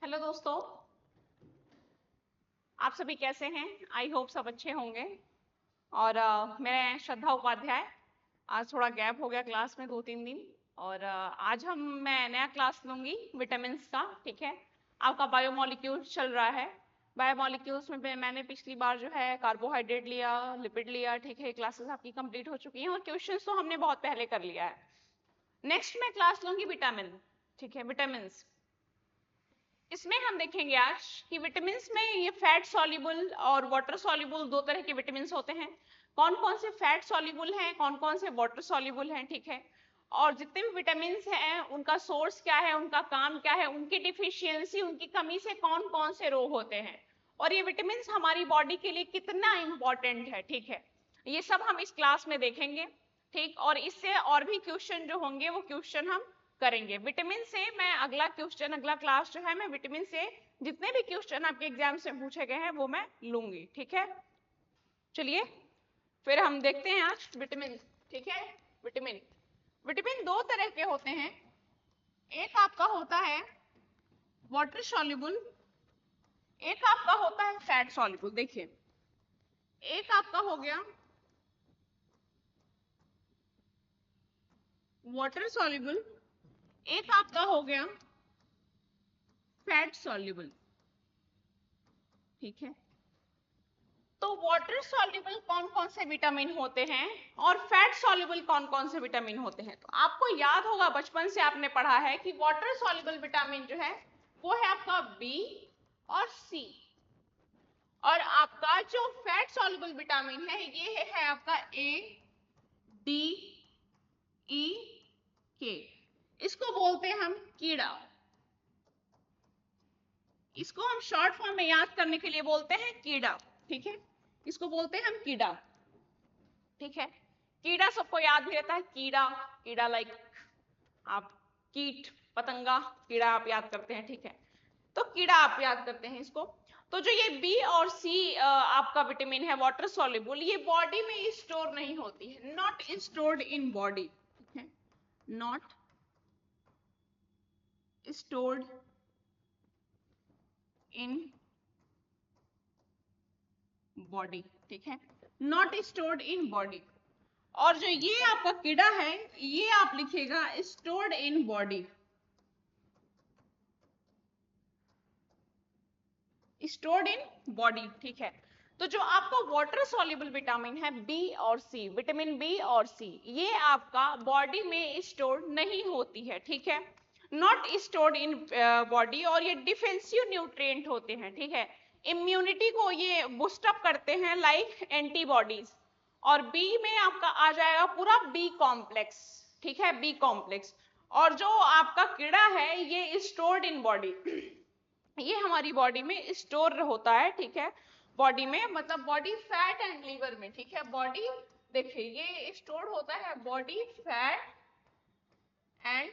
Hello दोस्तों, आप सभी कैसे हैं? आई होप सब अच्छे होंगे। और मैं श्रद्धा उपाध्याय। आज थोड़ा गैप हो गया क्लास में 2-3 दिन। और आज मैं नया क्लास लूंगी विटामिन्स का। ठीक है, आपका बायोमोलिक्यूल्स चल रहा है। बायोमोलिक्यूल्स में मैंने पिछली बार जो है कार्बोहाइड्रेट लिया, लिपिड लिया। ठीक है, क्लासेस आपकी कंप्लीट हो चुकी हैं और क्वेश्चंस तो हमने बहुत पहले कर लिया है। नेक्स्ट मैं क्लास लूंगी विटामिन। ठीक है, विटामिन्स। इसमें हम देखेंगे आज कि विटामिन में ये फैट सॉल्युबल और वाटर सॉल्युबल दो तरह के विटामिन होते हैं। कौन कौन से फैट सॉल्युबल हैं, कौन कौन से वाटर सॉल्युबल हैं। ठीक है, और जितने भी विटामिन हैं उनका सोर्स क्या है, उनका काम क्या है, उनकी डिफिशियंसी, उनकी कमी से कौन कौन से रोग होते हैं, और ये विटामिन हमारी बॉडी के लिए कितना इंपॉर्टेंट है। ठीक है, ये सब हम इस क्लास में देखेंगे। ठीक, और इससे और भी क्वेश्चन जो होंगे वो क्वेश्चन हम करेंगे। विटामिन से मैं अगला क्लास जो है मैं विटामिन से जितने भी क्वेश्चन आपके एग्जाम से पूछे गए हैं वो मैं लूंगी। ठीक है, चलिए फिर हम देखते हैं आज विटामिन। ठीक है, विटामिन विटामिन दो तरह के होते हैं। एक आपका होता है वाटर सॉल्युबल, एक आपका होता है फैट सॉल्युबल। देखिए, एक आपका हो गया वाटर सॉल्युबल, एक आपका हो गया फैट सॉल्युबल। ठीक है, तो वाटर सॉल्युबल कौन कौन से विटामिन होते हैं और फैट सॉल्युबल कौन कौन से विटामिन होते हैं। तो आपको याद होगा, बचपन से आपने पढ़ा है कि वाटर सॉल्युबल विटामिन जो है वो है आपका बी और सी, और आपका जो फैट सॉल्युबल विटामिन है ये है आपका ए, डी, ई, के। इसको बोलते हैं हम कीड़ा। इसको हम शॉर्ट फॉर्म में याद करने के लिए बोलते हैं कीड़ा। ठीक है, इसको बोलते हैं हम कीड़ा। ठीक है, कीड़ा सबको याद भी रहता है। कीड़ा, कीड़ा लाइक आप कीट पतंगा, कीड़ा आप याद करते हैं। ठीक है, तो कीड़ा आप याद करते हैं इसको। तो जो ये बी और सी आपका विटामिन है वाटर सॉल्युबल, ये बॉडी में स्टोर नहीं होती है, नॉट स्टोर्ड इन बॉडी। ठीक है, नॉट स्टोर्ड इन बॉडी। ठीक है, नॉट स्टोर्ड इन बॉडी। और जो ये आपका कीड़ा है ये आप लिखिएगा stored in body, stored in body. ठीक है, तो जो आपका वाटर सॉल्युबल विटामिन है बी और सी, विटामिन बी और सी, ये आपका बॉडी में स्टोर नहीं होती है। ठीक है, नॉट स्टोर्ड इन बॉडी, और ये डिफेंसिव न्यूट्रिएंट होते हैं। ठीक है, इम्यूनिटी को ये बूस्ट अप करते हैं लाइक एंटीबॉडीज। और बी में आपका आ जाएगा पूरा बी कॉम्प्लेक्स। ठीक है, बी कॉम्प्लेक्स। और जो आपका कीड़ा है ये स्टोर्ड इन बॉडी, ये हमारी बॉडी में स्टोर होता है। ठीक है, बॉडी में मतलब बॉडी फैट एंड लीवर में। ठीक है, बॉडी देखिए ये स्टोर होता है बॉडी फैट एंड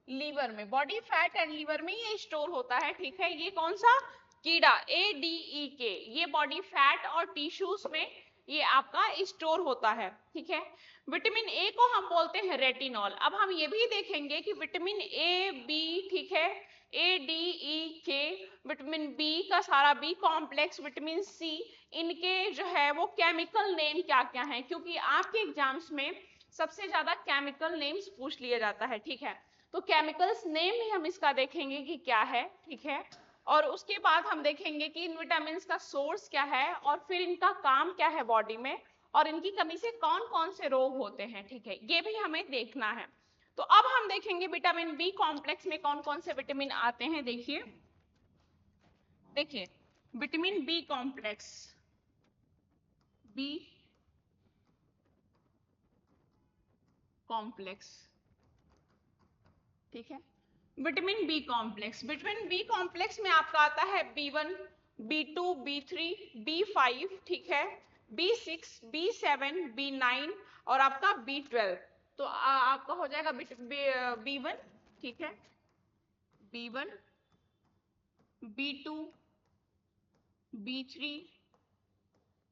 लीवर में, बॉडी फैट एंड लीवर में ये स्टोर होता है। ठीक है, ये कौन सा कीड़ा ADE ये बॉडी फैट और टिश्यूज में ये आपका स्टोर होता है। ठीक है, विटामिन ए को हम बोलते हैं रेटिनॉल। अब हम ये भी देखेंगे कि विटामिन ए, बी, ठीक है, ADE विटामिन बी का सारा बी कॉम्प्लेक्स, विटामिन सी, इनके जो है वो केमिकल नेम क्या क्या है, क्योंकि आपके एग्जाम्स में सबसे ज्यादा केमिकल नेम्स पूछ लिया जाता है। ठीक है, तो केमिकल्स नेम भी हम इसका देखेंगे कि क्या है। ठीक है, और उसके बाद हम देखेंगे कि इन विटामिन का सोर्स क्या है और फिर इनका काम क्या है बॉडी में, और इनकी कमी से कौन कौन से रोग होते हैं। ठीक है, ये भी हमें देखना है। तो अब हम देखेंगे विटामिन बी कॉम्प्लेक्स में कौन कौन से विटामिन आते हैं। देखिए देखिए vitamin B complex, B complex. ठीक है, vitamin B complex, vitamin B complex में आपका आता है B1, B2, B3, B5, ठीक है, B6, B7, B9 और आपका B12। तो आपका हो जाएगा B1, ठीक है, B1, B2, B3,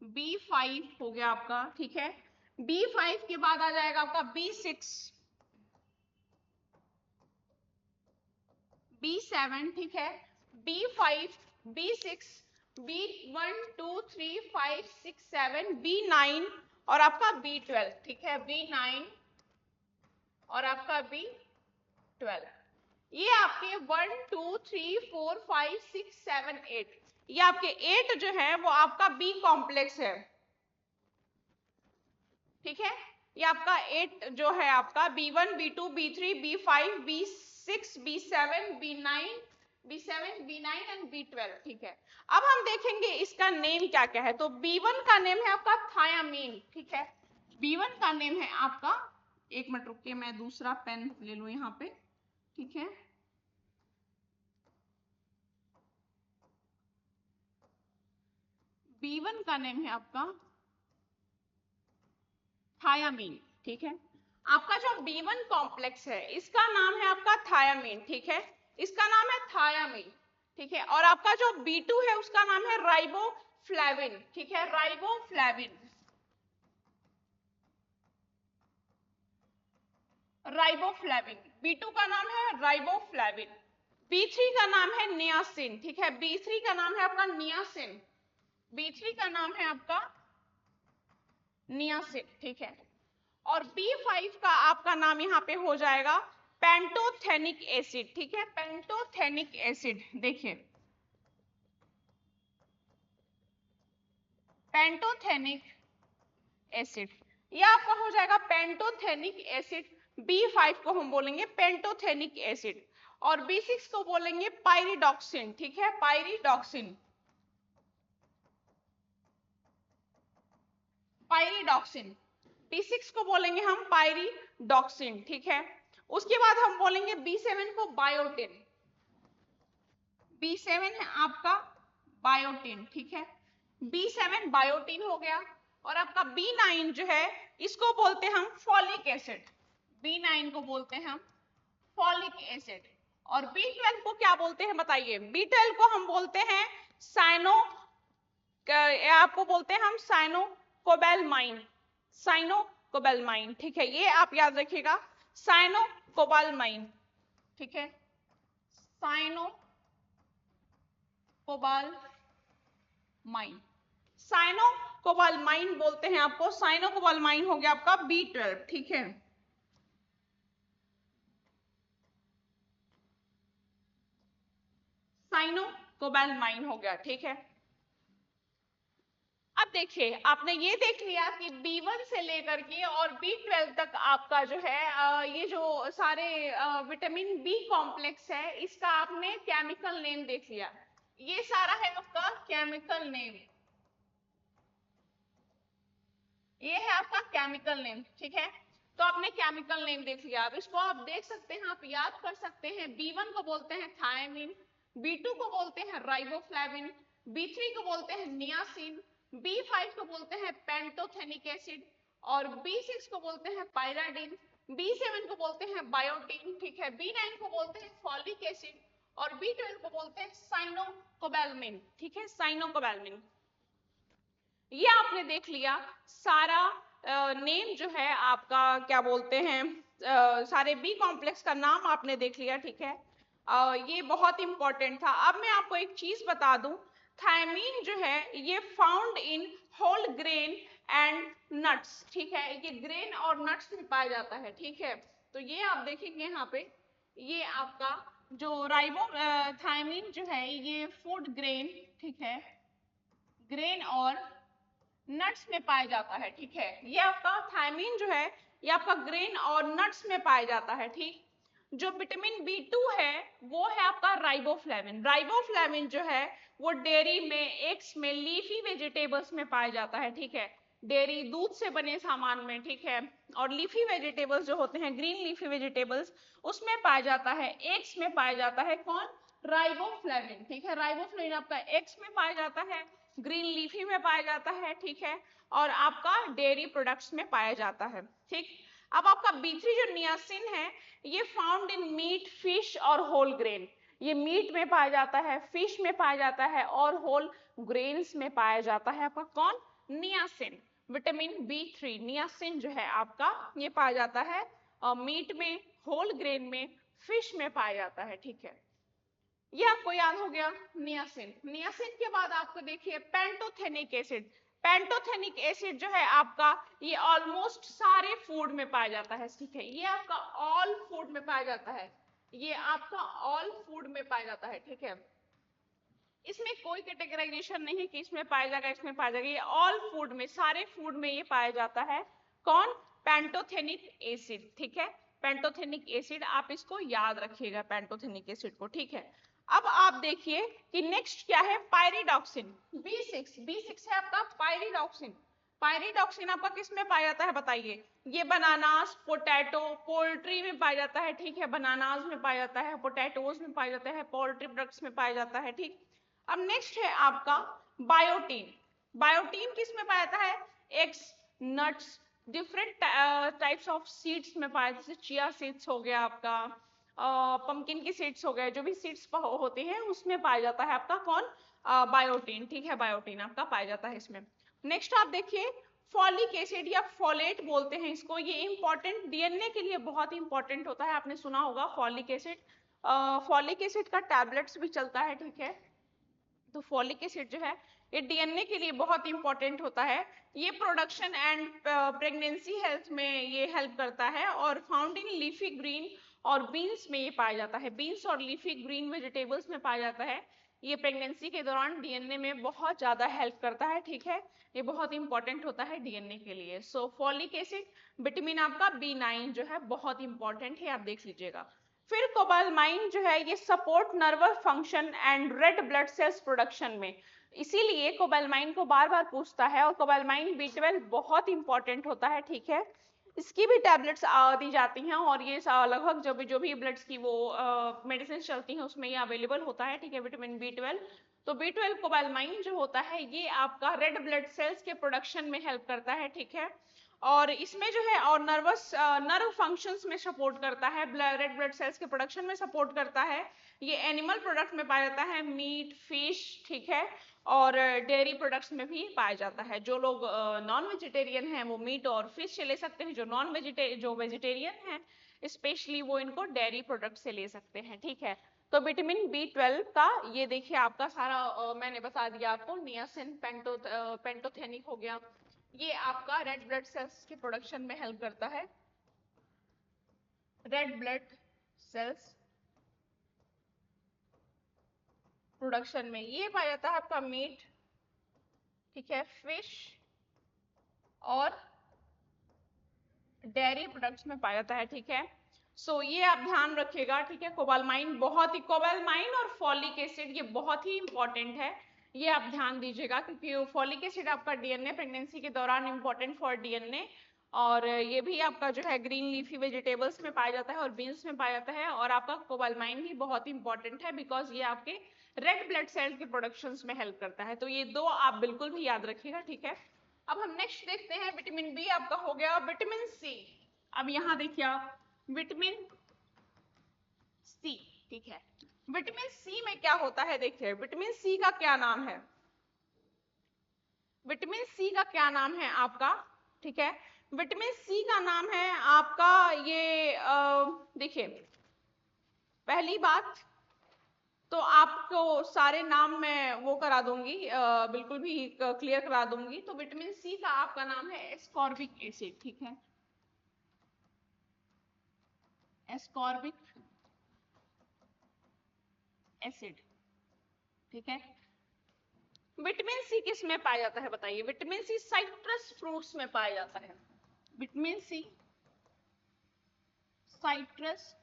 B5 हो गया आपका। ठीक है, B5 के बाद आ जाएगा आपका B6, B7, ठीक है, B5, B6, B1 2 3 5 6 7, B9 और आपका B12, ठीक है, B9 और आपका B12। ये आपके 1 2 3 4 5 6 7 8, ये आपके 8 जो है वो आपका बी कॉम्प्लेक्स है, ठीक है। ये आपका 8 जो है आपका B1 B2 B3 B5 B6 B7 B9 and B12, ठीक है। अब हम देखेंगे इसका नेम क्या क्या है। तो B1 का नेम है आपका थायामीन, ठीक है। B1 का नेम है आपका, एक मिनट रुकिए मैं दूसरा पेन ले लूं यहाँ पे, ठीक है। B1 का नेम है आपका थायामीन, ठीक है। आपका जो B1 कॉम्प्लेक्स है इसका नाम है आपका थायामीन, ठीक है, इसका नाम है थायामीन, ठीक है। और आपका जो B2 है उसका नाम है राइबोफ्लेविन, ठीक है, राइबोफ्लेविन, राइबोफ्लेविन। B2 का नाम है राइबोफ्लेविन। B3 का नाम है नियासिन, ठीक है, B3 का नाम है आपका नियासिन, B3 का नाम है आपका नियासिन, ठीक है। और B5 का आपका नाम यहाँ पे हो जाएगा पेंटोथेनिक एसिड, ठीक है, पेंटोथेनिक एसिड। देखिए पेंटोथेनिक एसिड, ये आपका हो जाएगा पेंटोथेनिक एसिड। B5 को हम बोलेंगे पेंटोथेनिक एसिड और B6 को बोलेंगे पायरिडॉक्सिन, ठीक है, पायरिडॉक्सिन, पायरिडॉक्सिन। B6 को बोलेंगे हम पायरिडॉक्सिन, ठीक है। उसके बाद हम बोलेंगे B7 को बायोटिन, B7 है आपका बायोटिन, ठीक है, B7 बायोटिन हो गया। और आपका B9 जो है इसको बोलते हैं हम फॉलिक एसिड, B9 को बोलते हैं हम फॉलिक एसिड। और B12 को क्या बोलते हैं बताइए? B12 को हम बोलते हैं साइनो, आपको बोलते हैं हम साइनोकोबालमाइन, साइनोकोबालमाइन, ठीक है, ये आप याद रखिएगा, साइनोकोबालमाइन, ठीक है, साइनोकोबालमाइन, साइनोकोबालमाइन बोलते हैं आपको, साइनोकोबालमाइन हो गया आपका B12, ठीक है। साइनोकोबालमाइन हो गया, ठीक है। अब देखिए आपने ये देख लिया कि B1 से लेकर के और B12 तक आपका जो है ये जो सारे विटामिन बी कॉम्प्लेक्स है इसका आपने केमिकल नेम देख लिया। ये सारा है आपका केमिकल नेम, ये है आपका केमिकल नेम, ठीक है। तो आपने केमिकल नेम देख लिया, अब इसको आप देख सकते हैं, आप याद कर सकते हैं। B1 को बोलते हैं थायमिन, B2 को बोलते हैं राइबोफ्लेविन, B3 को बोलते हैं नियासिन, B5 को बोलते हैं पेंटोथेनिक एसिड और B6 को बोलते हैं पायराडिन, B7 को बोलते हैं बायोटिन, ठीक है, B9 को बोलते हैं फॉलिक एसिड और B12 को बोलते हैं साइनोकोबालमिन, ठीक है, साइनोकोबालमिन। ये आपने देख लिया सारा नेम जो है आपका, क्या बोलते हैं, सारे बी कॉम्प्लेक्स का नाम आपने देख लिया, ठीक है। ये बहुत इंपॉर्टेंट था। अब मैं आपको एक चीज बता दूं, थायमीन जो है ये found in whole grain and nuts, ठीक है, ये ग्रेन और नट्स में पाया जाता है, ठीक है। तो ये आप देखेंगे यहाँ पे, ये आपका जो राइबो थायमीन जो है ये फूड ग्रेन, ठीक है, ग्रेन और नट्स में पाया जाता है, ठीक है। ये आपका थायमीन जो है ये आपका ग्रेन और नट्स में पाया जाता है, ठीक। जो विटामिन B2 है वो है आपका राइबोफ्लेविन, राइबोफ्लेविन जो है वो डेयरी में, एग्स में, लीफी वेजिटेबल्स में पाया जाता है, ठीक है, डेयरी दूध से बने सामान में, ठीक है। और लीफी वेजिटेबल्स जो होते हैं, ग्रीन लीफी वेजिटेबल्स, उसमें पाया जाता है, एग्स में पाया जाता है कौन? राइबोफ्लेविन, ठीक है। राइबोफ्लेविन आपका एग्स में पाया जाता है, ग्रीन लीफी में पाया जाता है, ठीक है, और आपका डेयरी प्रोडक्ट्स में पाया जाता है, ठीक। अब आपका B3 जो नियासिन है ये फाउंड इन मीट, फिश और होल ग्रेन, ये मीट में पाया जाता है, फिश में पाया जाता है और होल ग्रेन्स में पाया जाता है। आपका कौन? नियासिन, विटामिन B3 नियासिन जो है आपका ये पाया जाता है मीट में, होल ग्रेन में, फिश में पाया जाता है, ठीक है। ये आपको याद हो गया नियासिन। नियासिन के बाद आपको देखिए पेंटोथेनिक एसिड। पेंटोथेनिक एसिड जो है आपका, ये ऑलमोस्ट सारे फूड में पाया जाता है, ठीक है, ये आपका ऑल फूड में पाया जाता है, ये आपका ऑल फूड में पाया जाता है, ठीक है। इसमें कोई कैटेगराइजेशन नहीं है कि इसमें पाया जाएगा इसमें पाया जाएगा, ये ऑल फूड में, सारे फूड में ये पाया जाता है। कौन? पेंटोथेनिक एसिड, ठीक है। पेंटोथेनिक एसिड, आप इसको याद रखिएगा पेंटोथेनिक एसिड को, ठीक है। अब आप देखिए कि नेक्स्ट क्या है, पायरिडॉक्सिन। B6 है आपका पायरिडॉक्सिन। पायरिडॉक्सिन आपका किस में पाया जाता है बताइए? ये बनानास, पोटैटो, पोल्ट्री में पाया जाता है, ठीक है, बनानास में पाया जाता है, पोटैटोज में पाया जाता है, पोल्ट्री प्रोडक्ट्स में पाया जाता है, ठीक। अब नेक्स्ट है आपका बायोटीन। बायोटीन किस में पाया जाता है? Eggs, nuts, different types of seeds में पाया, जैसे चिया सीड्स हो गया आपका, पंपकिन की सीड्स हो गए, जो भी सीड्स होते हैं उसमें पाया जाता है आपका कौन? बायोटीन, ठीक है, बायोटीन आपका पाया जाता है इसमें। नेक्स्ट आप देखिए फॉलिक एसिड या फॉलेट बोलते हैं इसको, ये इंपॉर्टेंट, डीएनए के लिए बहुत इंपॉर्टेंट होता है, आपने सुना होगा फॉलिक एसिड। फॉलिक एसिड का टैबलेट्स भी चलता है, ठीक है। तो फॉलिक एसिड जो है ये डीएनए के लिए बहुत इंपॉर्टेंट होता है, ये प्रोडक्शन एंड प्रेगनेंसी हेल्थ में ये हेल्प करता है, और फाउंड इन लीफी ग्रीन और बीन्स में ये पाया जाता है, बीन्स और लीफी ग्रीन वेजिटेबल्स में पाया जाता है। ये प्रेगनेंसी के दौरान डीएनए में बहुत ज्यादा हेल्प करता है, ठीक है, ये बहुत इंपॉर्टेंट होता है डीएनए के लिए। सो फॉलिक एसिड, विटामिन आपका B9 जो है बहुत इंपॉर्टेंट है, आप देख लीजिएगा। फिर कोबालमाइन जो है ये support nervous function and red blood cells production में, इसीलिए कोबालमाइन को बार बार पूछता है, और कोबालमाइन B12 बहुत इंपॉर्टेंट होता है, ठीक है। इसकी भी टैबलेट्स दी जाती हैं, और ये लगभग जो भी ब्लड्स की वो मेडिसिन चलती हैं उसमें ये अवेलेबल होता है, ठीक है, विटामिन B12। तो B12 कोबालमाइन जो होता है ये आपका रेड ब्लड सेल्स के प्रोडक्शन में हेल्प करता है, ठीक है, और इसमें जो है और नर्व फंक्शंस में सपोर्ट करता है, रेड ब्लड सेल्स के प्रोडक्शन में सपोर्ट करता है। ये एनिमल प्रोडक्ट में पाया जाता है, मीट, फिश, ठीक है, और डेयरी प्रोडक्ट्स में भी पाया जाता है। जो लोग नॉन वेजिटेरियन हैं वो मीट और फिश से ले सकते हैं, जो वेजिटेरियन हैं स्पेशली वो इनको डेयरी प्रोडक्ट से ले सकते हैं, ठीक है। तो विटामिन B12 का ये देखिए आपका सारा मैंने बता दिया आपको, नियासिन, पेंटोथेनिक हो गया, ये आपका रेड ब्लड सेल्स के प्रोडक्शन में हेल्प करता है, रेड ब्लड सेल्स प्रोडक्शन में ये पाया जाता है आपका मीट, ठीक है, फिश और डेयरी प्रोडक्ट्स में पाया जाता है, ठीक है। सो ये आप ध्यान रखिएगा, ठीक है। कोबालमाइन बहुत ही, कोबालमाइन और फॉलिक एसिड ये बहुत ही इंपॉर्टेंट है, ये आप ध्यान दीजिएगा, क्योंकि फॉलिक एसिड आपका डीएनए प्रेगनेंसी के दौरान इंपॉर्टेंट फॉर डीएनए, और ये भी आपका जो है ग्रीन लीफी वेजिटेबल्स में पाया जाता है और बीन्स में पाया जाता है, और आपका कोबालमाइन भी बहुत इंपॉर्टेंट है बिकॉज ये आपके रेड ब्लड सेल के प्रोडक्शन में हेल्प करता है। तो ये दो आप बिल्कुल भी याद रखिएगा, ठीक है। अब हम नेक्स्ट देखते हैं, विटामिन बी आपका हो गया, विटामिन सी। अब यहां देखिए आप विटामिन सी, ठीक है, विटामिन सी में क्या होता है, देखिए विटामिन सी का क्या नाम है, विटामिन सी का क्या नाम है आपका, ठीक है, विटामिन सी का नाम है आपका ये देखिए, पहली बात तो आपको सारे नाम मैं वो करा दूंगी, बिल्कुल भी क्लियर करा दूंगी। तो विटामिन सी का आपका नाम है एस्कॉर्बिक एसिड, ठीक है, एस्कॉर्बिक एसिड, ठीक है। विटामिन सी किस में पाया जाता है बताइए? विटामिन सी साइट्रस फ्रूट्स में पाया जाता है, विटामिन सी साइट्रस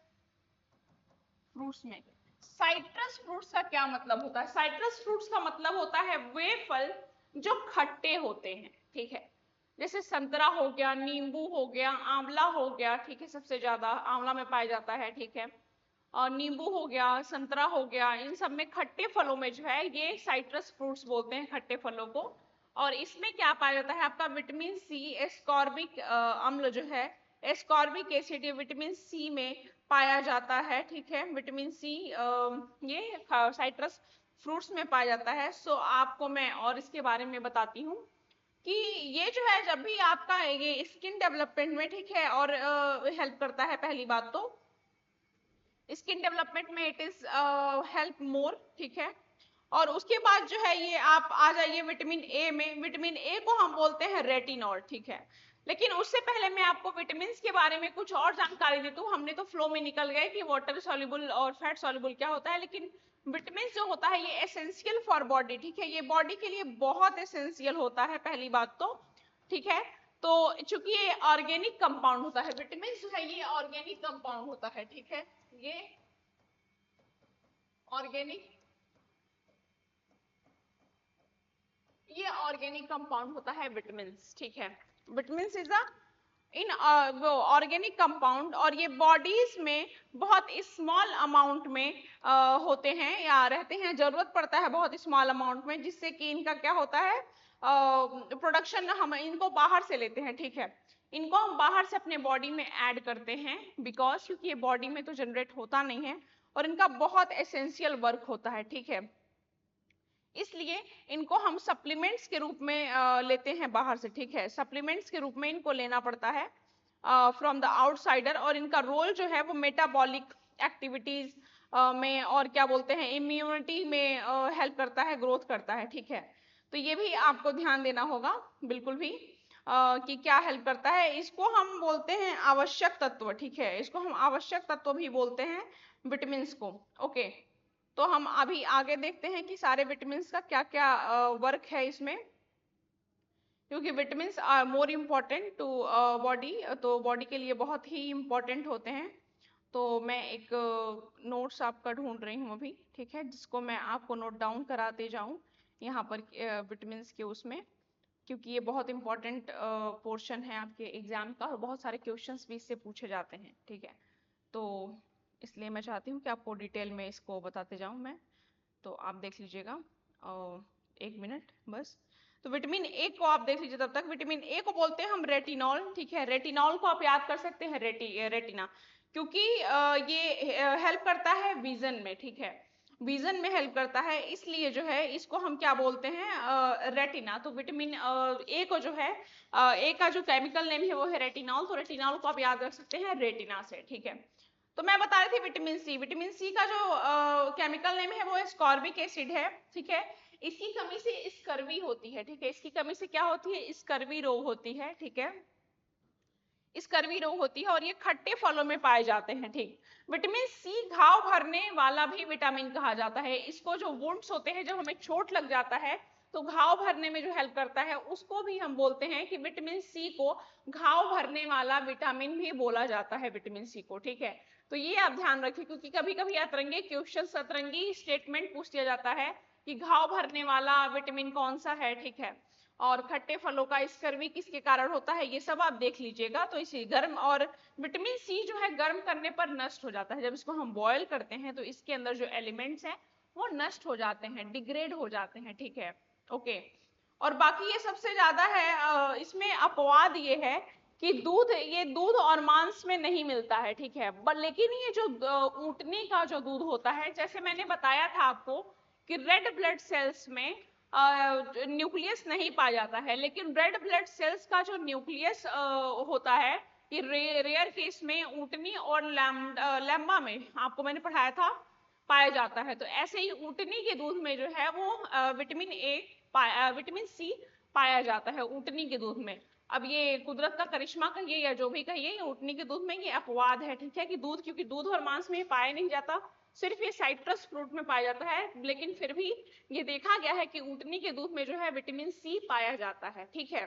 फ्रूट्स में। साइट्रस फ्रूट्स का क्या मतलब होता है? साइट्रस फ्रूट्स का मतलब होता है वे फल जो खट्टे होते हैं, ठीक है, जैसे संतरा हो गया, नींबू हो गया, आंवला हो गया, ठीक है, सबसे ज्यादा आंवला में पाया जाता है, ठीक है, और नींबू हो गया, संतरा हो गया, इन सब में खट्टे फलों में जो है ये साइट्रस फ्रूट्स बोलते हैं खट्टे फलों को। और इसमें क्या पाया जाता है आपका विटामिन सी, एस्कॉर्बिक अम्ल जो है, एस्कॉर्बिक एसिड ये विटामिन सी में पाया जाता है, ठीक है, विटामिन सी ये साइट्रस फ्रूट्स में पाया जाता है। सो आपको मैं और इसके बारे में बताती हूँ कि ये जो है जब भी आपका ये स्किन डेवलपमेंट में, ठीक है, और हेल्प करता है, पहली बात तो स्किन डेवलपमेंट में इट इज हेल्प मोर, ठीक है। और उसके बाद जो है ये आप आ जाइए विटामिन ए में। विटामिन ए को हम बोलते हैं रेटिनॉल, ठीक है। लेकिन उससे पहले मैं आपको विटामिन के बारे में कुछ और जानकारी दे दूं। हमने तो फ्लो में निकल गए कि वाटर सॉल्युबल और फैट सॉल्युबल क्या होता है, लेकिन विटामिन जो होता है ये एसेंशियल फॉर बॉडी, ठीक है। ये बॉडी के लिए बहुत एसेंशियल होता है, पहली बात तो, ठीक है। तो चूंकि ये ऑर्गेनिक कंपाउंड होता है, विटामिन जो है ये ऑर्गेनिक कंपाउंड होता है, ठीक है। ये ऑर्गेनिक, ये ऑर्गेनिक कंपाउंड होता है विटामिन, ठीक है। विटामिन इज अ इन वो ऑर्गेनिक कंपाउंड, और ये बॉडीज में बहुत स्मॉल अमाउंट में होते हैं या रहते हैं। जरूरत पड़ता है बहुत स्मॉल अमाउंट में, जिससे कि इनका क्या होता है, प्रोडक्शन हम इनको बाहर से लेते हैं, ठीक है। इनको हम बाहर से अपने बॉडी में ऐड करते हैं, बिकॉज क्योंकि ये बॉडी में तो जनरेट होता नहीं है और इनका बहुत एसेंशियल वर्क होता है, ठीक है। इसलिए इनको हम सप्लीमेंट्स के रूप में लेते हैं बाहर से, ठीक है। सप्लीमेंट्स के रूप में इनको लेना पड़ता है फ्रॉम द आउटसाइडर, और इनका रोल जो है वो मेटाबॉलिक एक्टिविटीज में और क्या बोलते हैं इम्यूनिटी में हेल्प करता है, ग्रोथ करता है, ठीक है। तो ये भी आपको ध्यान देना होगा बिल्कुल भी कि क्या हेल्प करता है। इसको हम बोलते हैं आवश्यक तत्व, ठीक है। इसको हम आवश्यक तत्व भी बोलते हैं विटामिन को, ओके। तो हम अभी आगे देखते हैं कि सारे विटामिन का क्या क्या वर्क है इसमें, क्योंकि vitamin are more important to body, तो बॉडी के लिए बहुत ही इम्पोर्टेंट होते हैं। तो मैं एक नोट्स आपका ढूंढ रही हूँ अभी, ठीक है, जिसको मैं आपको नोट डाउन कराते जाऊं यहाँ पर विटामिन के उसमें, क्योंकि ये बहुत इंपॉर्टेंट पोर्शन है आपके एग्जाम का और बहुत सारे क्वेश्चंस भी इससे पूछे जाते हैं, ठीक है। तो इसलिए मैं चाहती हूँ कि आपको डिटेल में इसको बताते जाऊँ मैं। तो आप देख लीजिएगा, एक मिनट बस। तो विटामिन ए को आप देख लीजिए तब तक। विटामिन ए को बोलते हैं हम रेटिनॉल, ठीक है। रेटिनॉल को आप याद कर सकते हैं रेटिना, क्योंकि ये हेल्प करता है विजन में, ठीक है। विजन में हेल्प करता है, इसलिए जो है इसको हम क्या बोलते हैं रेटिना। तो विटामिन ए को जो है ए का जो केमिकल नेम है वो है रेटिनॉल, तो रेटिनॉल को आप याद रख सकते हैं रेटिना से, ठीक है। तो मैं बता रही थी विटामिन सी। विटामिन सी का जो केमिकल नेम है वो एस्कॉर्बिक एसिड है, ठीक है। इसकी कमी से स्कर्वी होती है, ठीक है। इसकी कमी से क्या होती है, स्कर्वी रोग होती है, ठीक है। स्कर्वी रोग होती है और ये खट्टे फलों में पाए जाते हैं, ठीक। विटामिन सी घाव भरने वाला भी विटामिन कहा जाता है। इसको जो वुंड्स होते हैं, जब हमें चोट लग जाता है तो घाव भरने में जो हेल्प करता है उसको भी हम बोलते हैं कि विटामिन सी को घाव भरने वाला विटामिन भी बोला जाता है, विटामिन सी को, ठीक है। तो ये आप ध्यान रखिए, क्योंकि कभी कभी अतरंगी क्वेश्चन, सतरंगी स्टेटमेंट पूछ दिया जाता है कि घाव भरने वाला विटामिन कौन सा है, ठीक है। और खट्टे फलों का स्कर्वी किसके कारण होता है, ये सब आप देख लीजिएगा। तो इसी गर्म, और विटामिन सी जो है गर्म करने पर नष्ट हो जाता है। जब इसको हम बॉयल करते हैं तो इसके अंदर जो एलिमेंट्स हैं वो नष्ट हो जाते हैं, डिग्रेड हो जाते हैं, ठीक है, ओके। और बाकी ये सबसे ज्यादा है इसमें अपवाद ये है कि दूध, ये दूध और मांस में नहीं मिलता है, ठीक है। लेकिन ये जो ऊँटनी का जो दूध होता है, जैसे मैंने बताया था आपको कि रेड ब्लड सेल्स में न्यूक्लियस नहीं पाया जाता है, लेकिन रेड ब्लड सेल्स का जो न्यूक्लियस होता है ये रेयर केस में ऊँटनी और लैम्बा में आपको मैंने पढ़ाया था पाया जाता है। तो ऐसे ही ऊँटनी के दूध में जो है वो विटामिन ए विटामिन सी पाया जाता है ऊँटनी के दूध में। अब ये कुदरत का करिश्मा कहिए या जो भी कहिए, ऊँटनी के दूध में ये अपवाद है, ठीक है, कि दूध, क्योंकि दूध और मांस में पाया नहीं जाता, सिर्फ ये साइट्रस फ्रूट में पाया जाता है। लेकिन फिर भी ये देखा गया है कि ऊँटनी के दूध में जो है विटामिन सी पाया जाता है, ठीक है।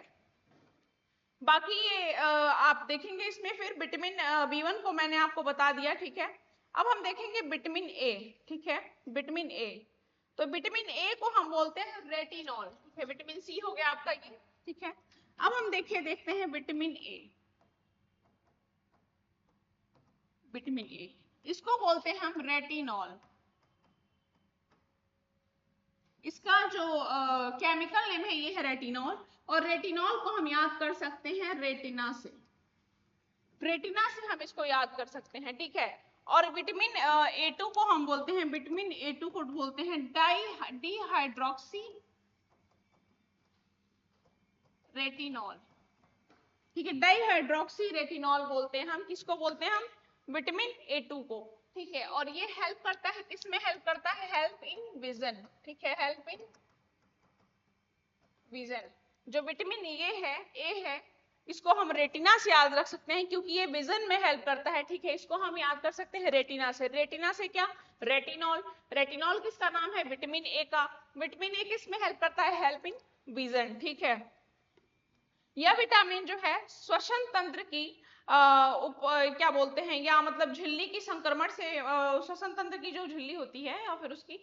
बाकी ये आप देखेंगे इसमें फिर विटामिन बी1 को मैंने आपको बता दिया, ठीक है। अब हम देखेंगे विटामिन ए, ठीक है, विटामिन ए। तो विटामिन ए को हम बोलते हैं रेटिनॉल, ठीक है। विटामिन सी हो गया आपका ये, ठीक है। अब हम देखते हैं विटामिन ए। विटामिन ए इसको बोलते हैं हम रेटिनॉल। इसका जो केमिकल नेम है ये है रेटिनॉल, और रेटिनॉल को हम याद कर सकते हैं रेटिना से। रेटिना से हम इसको याद कर सकते हैं, ठीक है। और विटामिन ए2 को हम बोलते हैं, विटामिन ए2 को बोलते हैं डिहाइड्रोक्सी रेटिनॉल, ठीक है। डाइहाइड्रोक्सी रेटिनॉल बोलते हैं हम, किसको बोलते हैं हम, विटामिन ए2 को। ठीक है, और ये हेल्प करता है, किसमें हेल्प करता है? हेल्प इन विजन, ठीक है, हेल्प इन विजन। जो विटामिन ए है, इसको हम रेटिना से याद रख सकते हैं क्योंकि ये विजन में हेल्प करता है, ठीक है, इसको हम याद कर सकते हैं रेटिना से। रेटिना से क्या? रेटिनॉल। रेटिनॉल किसका नाम है? विटामिन ए का। विटामिन ए किस में हेल्प करता है? हेल्प इन विजन, ठीक है। यह विटामिन जो है श्वसन तंत्र की क्या बोलते हैं, या मतलब झिल्ली की संक्रमण से, श्वसन तंत्र की जो झिल्ली होती है या फिर उसकी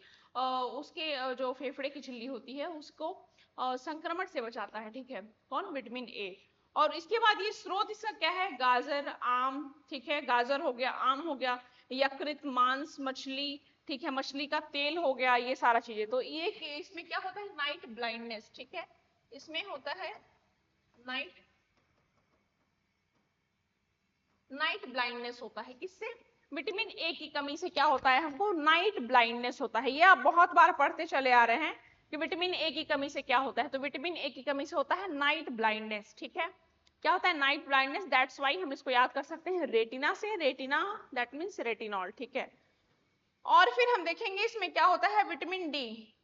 उसके जो फेफड़े की झिल्ली होती है उसको संक्रमण से बचाता है, ठीक है, कौन? Vitamin A. और इसके बाद ये स्रोत इसका क्या है? गाजर, आम, ठीक है, गाजर हो गया, आम हो गया, यकृत, मांस, मछली, ठीक है, मछली का तेल हो गया, ये सारा चीजें। तो ये इसमें क्या होता है? नाइट ब्लाइंडनेस, ठीक है, इसमें होता है नाइट नाइट ब्लाइंडनेस होता है। किससे? विटामिन ए की कमी से क्या होता है? हमको नाइट ब्लाइंडनेस होता है। ये आप बहुत बार पढ़ते चले आ रहे हैं कि विटामिन ए की कमी से क्या होता है। तो विटामिन ए की कमी से होता है नाइट ब्लाइंडनेस, ठीक है। क्या होता है? Night blindness. दैट्स वाई हम इसको याद कर सकते हैं रेटिना से। रेटिना दैट मीन्स रेटिनॉल, ठीक है। और फिर हम देखेंगे इसमें क्या होता है? Vitamin D.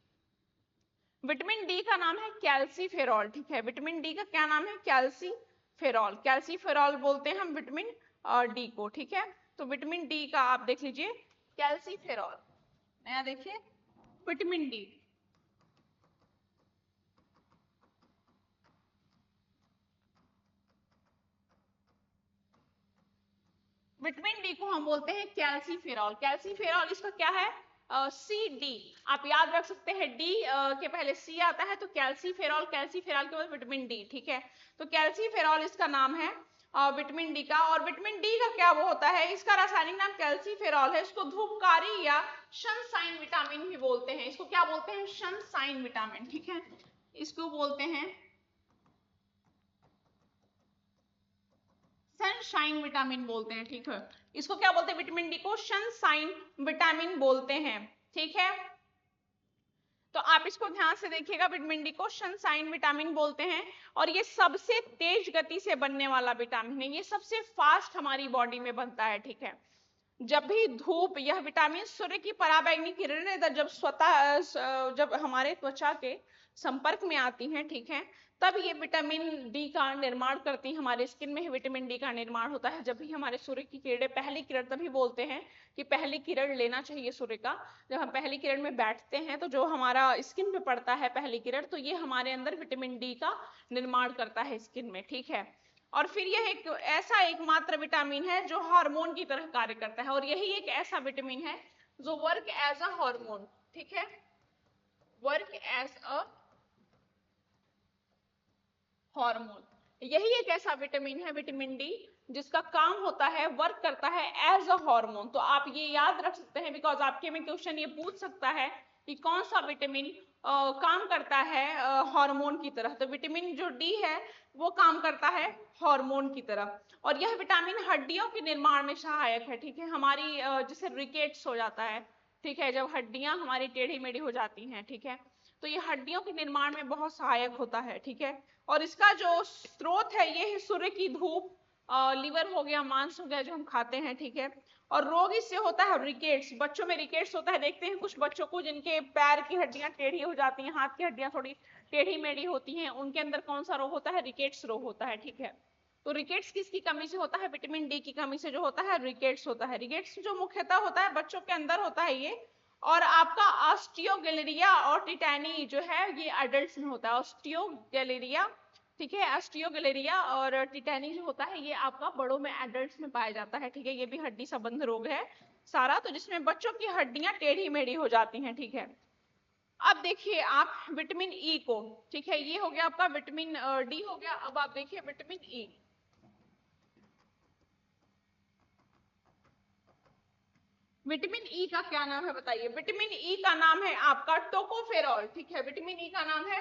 विटामिन डी का नाम है कैल्सीफेरॉल, ठीक है, विटामिन डी का क्या नाम है? कैल्सीफेरॉल। कैल्सीफेरॉल बोलते हैं हम विटामिन डी को, ठीक है। तो विटामिन डी का आप देख लीजिए कैल्सीफेरॉल, नया देखिए विटामिन डी। विटामिन डी को हम बोलते हैं कैल्सीफेरॉल। कैल्सीफेरॉल इसका क्या है? C D. आप याद रख सकते हैं डी के पहले सी आता है तो कैल्सीफेरॉल, कैल्सीफेरॉल के बाद विटामिन डी, ठीक है। तो कैल्सीफेरॉल इसका नाम है विटामिन डी का। और विटामिन डी का क्या वो होता है? इसका रासायनिक नाम कैल्सीफेरॉल है। इसको धूपकारी या सनसाइन विटामिन भी बोलते हैं। इसको क्या बोलते हैं? सनसाइन विटामिन, ठीक है, इसको बोलते हैं सनशाइन विटामिन बोलते हैं, ठीक है। इसको क्या बोलते हैं? विटामिन डी को सनशाइन विटामिन बोलते हैं, ठीक है। तो आप इसको ध्यान से देखिएगा, विटामिन डी को सनशाइन विटामिन बोलते हैं। और ये सबसे तेज गति से बनने वाला विटामिन है, ये सबसे फास्ट हमारी बॉडी में बनता है, ठीक है। जब भी धूप, यह विटामिन सूर्य की पराबैंगनी किरणें जब हमारे त्वचा के संपर्क में आती हैं, ठीक है, तब ये विटामिन डी का निर्माण करती हैं। हमारे स्किन में विटामिन डी का निर्माण होता है जब भी हमारे सूर्य की किरणें, पहली किरण, तभी बोलते हैं कि पहली किरण लेना चाहिए सूर्य का। जब हम पहली किरण में बैठते हैं तो जो हमारा स्किन पे पड़ता है पहली किरण, तो ये हमारे अंदर विटामिन डी का निर्माण करता है स्किन में, ठीक है। और फिर यह एक ऐसा एकमात्र विटामिन है जो हार्मोन की तरह कार्य करता है। और यही एक ऐसा विटामिन है जो वर्क एज अ हार्मोन, ठीक है, वर्क एज अ हार्मोन। यही एक ऐसा विटामिन है, विटामिन डी, जिसका काम होता है, वर्क करता है एज अ हार्मोन। तो आप ये याद रख सकते हैं बिकॉज आपके में क्वेश्चन ये पूछ सकता है कि कौन सा विटामिन काम करता है हार्मोन की तरह। तो विटामिन जो डी है वो काम करता है हार्मोन की तरह। और यह विटामिन हड्डियों के निर्माण में सहायक है, ठीक है। हमारी जैसे रिकेट्स हो जाता है, ठीक है, जब हड्डियां हमारी टेढ़ी मेढ़ी हो जाती हैं, ठीक है, तो ये हड्डियों के निर्माण में बहुत सहायक होता है, ठीक है। और इसका जो स्रोत है ये है सूर्य की धूप, लीवर हो गया, मांस हो गया जो हम खाते हैं, ठीक है। और रोग इससे होता है रिकेट्स। बच्चों में रिकेट्स होता है, देखते हैं कुछ बच्चों को जिनके पैर की हड्डियां टेढ़ी हो जाती हैं, हाथ की हड्डियां थोड़ी टेढ़ी मेढ़ी होती हैं, उनके अंदर कौन सा रोग होता है? रिकेट्स रोग होता है, ठीक है। तो रिकेट्स किसकी कमी से होता है? विटामिन डी की कमी से जो होता है रिकेट्स होता है। रिकेट्स जो मुख्यतः होता है बच्चों के अंदर होता है ये। और आपका ऑस्टियोगैलेरिया और टिटैनी जो है ये अडल्ट्स में होता है। ऑस्टियोगैलेरिया, ठीक है, ऑस्टियोगैलेरिया और टिटैनी जो होता है ये आपका बड़ों में, एडल्ट्स में पाया जाता है, ठीक है। ये भी हड्डी संबंध रोग है सारा, तो जिसमें बच्चों की हड्डियां टेढ़ी मेढ़ी हो जाती हैं, ठीक है। अब देखिए आप विटामिन ई को, ठीक है, ये हो गया आपका विटामिन डी हो गया। अब आप देखिए विटामिन ई। विटामिन ई का क्या नाम है बताइए? विटामिन ई का नाम है आपका टोकोफेरॉल, ठीक है, विटामिन ई का नाम है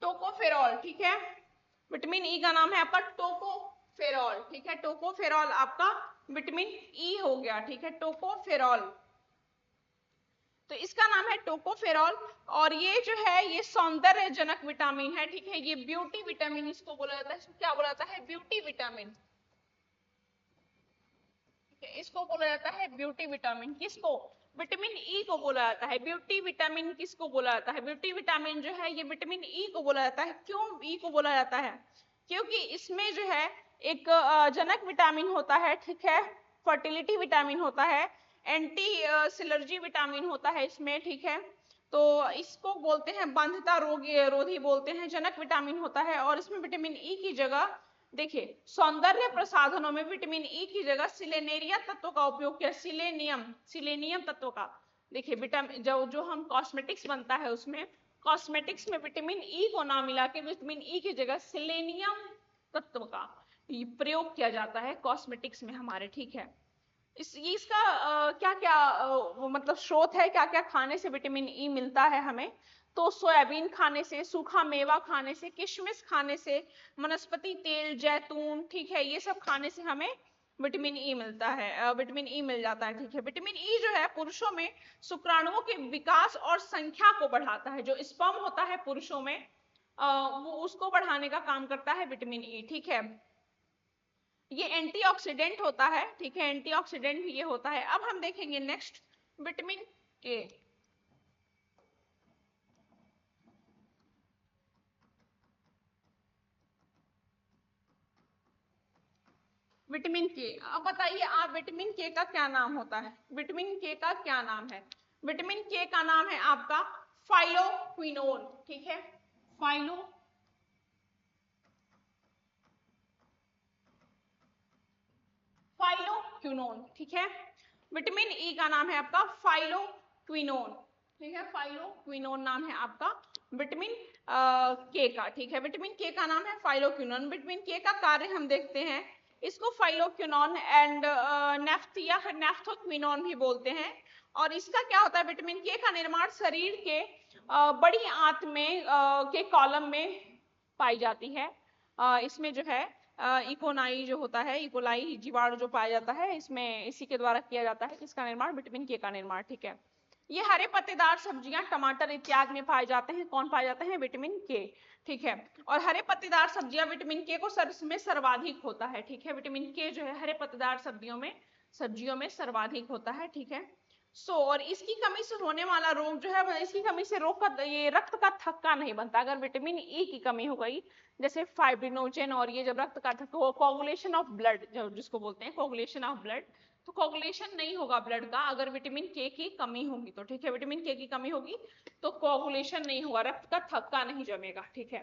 टोकोफेरॉल, ठीक है। विटामिन ई का नाम है आपका टोकोफेरॉल, ठीक है, टोकोफेरॉल आपका विटामिन ई हो गया, ठीक है, टोकोफेरॉल। तो इसका नाम है टोकोफेरॉल। और ये जो है ये सौंदर्यजनक विटामिन है, ठीक है, ये ब्यूटी विटामिन इसको बोला जाता है। इसको क्या बोला जाता है? Beauty vitamin. इसको बोला जाता है ब्यूटी विटामिन। किसको? विटामिन ई को बोला जाता है ब्यूटी विटामिन। किसको बोला जाता है? ब्यूटी विटामिन जो है ये विटामिन ई को बोला जाता है। क्यों ई को बोला जाता है? क्योंकि इसमें जो है एक जनक विटामिन होता है, ठीक है, फर्टिलिटी विटामिन होता है, एंटी सिलर्जी विटामिन होता है इसमें, ठीक है। तो इसको बोलते हैं बाध्यता रोधी बोलते हैं, जनक विटामिन होता है। और इसमें विटामिन ई की जगह देखिए सौंदर्य प्रसाधनों में विटामिन ई की जगह सिलेनेरिया तत्व का उपयोग किया। सिलेनियम तत्व का। देखिए विटामिन जो हम कॉस्मेटिक्स बनता है उसमें कॉस्मेटिक्स में विटामिन ई को ना मिला के विटामिन ई की जगह सिलेनियम तत्व का प्रयोग किया जाता है कॉस्मेटिक्स में हमारे, ठीक है। इसका क्या क्या मतलब स्रोत है, क्या क्या खाने से विटामिन ई मिलता है हमें? तो सोयाबीन खाने से, सूखा मेवा खाने से, किशमिश खाने से, वनस्पति तेल, जैतून, ठीक है, ये सब खाने से हमें विटामिन ई मिलता है, विटामिन ई मिल जाता है, ठीक है। विटामिन ई जो है पुरुषों में शुक्राणुओं के विकास और संख्या को बढ़ाता है। जो स्पर्म होता है पुरुषों में वो उसको बढ़ाने का काम करता है विटामिन ई, ठीक है। ये एंटीऑक्सीडेंट होता है, ठीक है, एंटीऑक्सीडेंट भी ये होता है। अब हम देखेंगे नेक्स्ट विटामिन के। विटामिन के, अब बताइए आप विटामिन के का क्या नाम होता है? विटामिन के का क्या नाम है? विटामिन के का नाम है आपका फाइलोक्विनोन, ठीक है, फाइलोक्विनोन, ठीक है। विटामिन ई का नाम है आपका फाइलोक्विनोन, ठीक है, फाइलोक्विनोन नाम है आपका विटामिन के का, ठीक है। विटामिन के का नाम है फाइलोक्विनोन। विटामिन के का कार्य हम देखते हैं, इसको फाइलोक्विनोन एंड या फिर नेफ्थोक्विनोन भी बोलते हैं। और इसका क्या होता है? विटामिन के का निर्माण शरीर के बड़ी आंत में के कॉलम में पाई जाती है। इसमें जो है इकोनाई जो होता है, इकोलाई जीवाणु जो पाया जाता है, इसमें इसी के द्वारा किया जाता है किसका निर्माण? विटामिन के का निर्माण, ठीक है। ये हरे पत्तेदार सब्जियां, टमाटर इत्यादि में पाए जाते हैं। कौन पाए जाते हैं? विटामिन के, ठीक है। और हरे पत्तेदार सब्जियां विटामिन के को में सर्वाधिक होता है, ठीक है। विटामिन के जो है हरे पत्तेदार सब्जियों में सर्वाधिक होता है, ठीक है। और इसकी कमी से होने वाला रोग जो है, इसकी कमी से रोग का ये रक्त का थक्का नहीं बनता। अगर विटामिन ई की कमी हो गई, जैसे फाइब्रिनोजेन, और ये जब रक्त का थक्का, कोगुलेशन ऑफ ब्लड जिसको बोलते हैं, कोगुलेशन ऑफ ब्लड, तो कोगुलेशन नहीं होगा ब्लड का अगर विटामिन के की कमी होगी तो, ठीक है। विटामिन के की कमी होगी तो कोगुलेशन नहीं होगा, रक्त का थक्का नहीं जमेगा, ठीक है।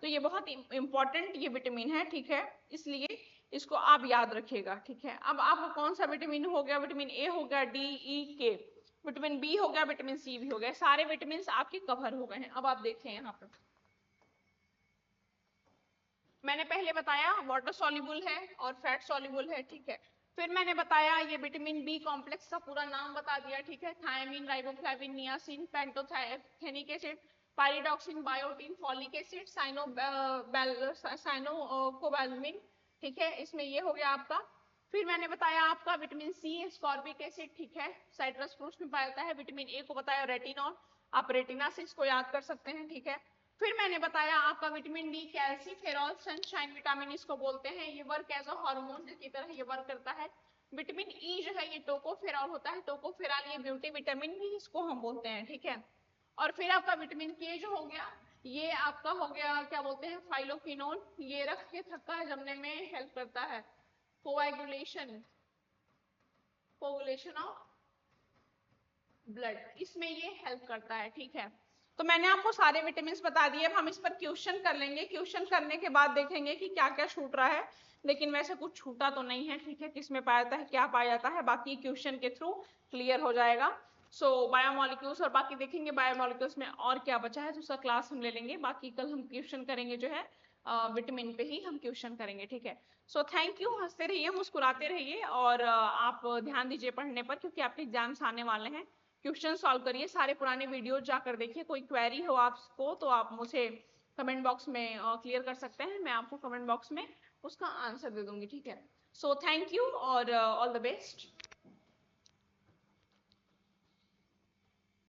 तो ये बहुत इंपॉर्टेंट ये विटामिन है, ठीक है, इसलिए इसको आप याद रखिएगा, ठीक है। अब आपको कौन सा विटामिन हो गया? विटामिन ए हो गया, डी, ई, के, विटामिन बी हो गया, विटामिन सी भी हो गया, सारे विटामिन आपके कवर हो गए हैं। अब आप देखें यहाँ पर मैंने पहले बताया वाटर सॉल्युबल है और फैट सॉल्युबल है, ठीक है। फिर मैंने बताया ये विटामिन बी कॉम्प्लेक्स का पूरा नाम बता दिया, ठीक है। Thiamine, riboflavin, niacin, pantothenic acid, pyridoxine, biotin, folic acid, cyanocobalamin, ठीक है, इसमें ये हो गया आपका। फिर मैंने बताया आपका विटामिन सी, स्कॉर्बिक एसिड, ठीक है, साइट्रस फ्रूट्स में पाया जाता है। विटामिन ए को बताया रेटिनॉल, आप रेटिना से इसको याद कर सकते हैं, ठीक है। फिर मैंने बताया आपका vitamin D, calciferol, sunshine vitamin इसको बोलते हैं, ये वर्क एज अ हार्मोन की तरह ये वर्क करता है। विटामिन ई जो है ये टोकोफेरॉल होता है, टोकोफेरॉल ये ब्यूटी विटामिन भी इसको हम बोलते हैं, ठीक है। और फिर आपका विटामिन के जो हो गया, ये आपका हो गया क्या बोलते हैं? फाइलोक्विनोन, ये रक्त के थक्का जमने में हेल्प करता है, कोएगुलेशन ऑफ ब्लड, इसमें ये हेल्प करता है, ठीक है। तो मैंने आपको सारे विटामिन बता दिए। अब हम इस पर क्वेश्चन कर लेंगे, क्वेश्चन करने के बाद देखेंगे कि क्या क्या छूट रहा है, लेकिन वैसे कुछ छूटा तो नहीं है, ठीक है। किसमें पाया जाता है, क्या पाया जाता है, बाकी क्वेश्चन के थ्रू क्लियर हो जाएगा। बायोमोलिक्यूल्स और बाकी देखेंगे बायोमोलिक्यूल्स में और क्या बचा है, दूसरा क्लास हम ले लेंगे। बाकी कल हम क्वेश्चन करेंगे जो है विटामिन पे ही हम क्वेश्चन करेंगे, ठीक है। थैंक यू, हंसते रहिए, मुस्कुराते रहिए, और आप ध्यान दीजिए पढ़ने पर, क्योंकि आपके एग्जाम्स आने वाले हैं। क्वेश्चन सॉल्व करिए, सारे पुराने वीडियो जाकर देखिए। कोई क्वेरी हो आपको तो आप मुझे कमेंट बॉक्स में क्लियर कर सकते हैं, मैं आपको कमेंट बॉक्स में उसका आंसर दे दूंगी, ठीक है। थैंक यू और ऑल द बेस्ट।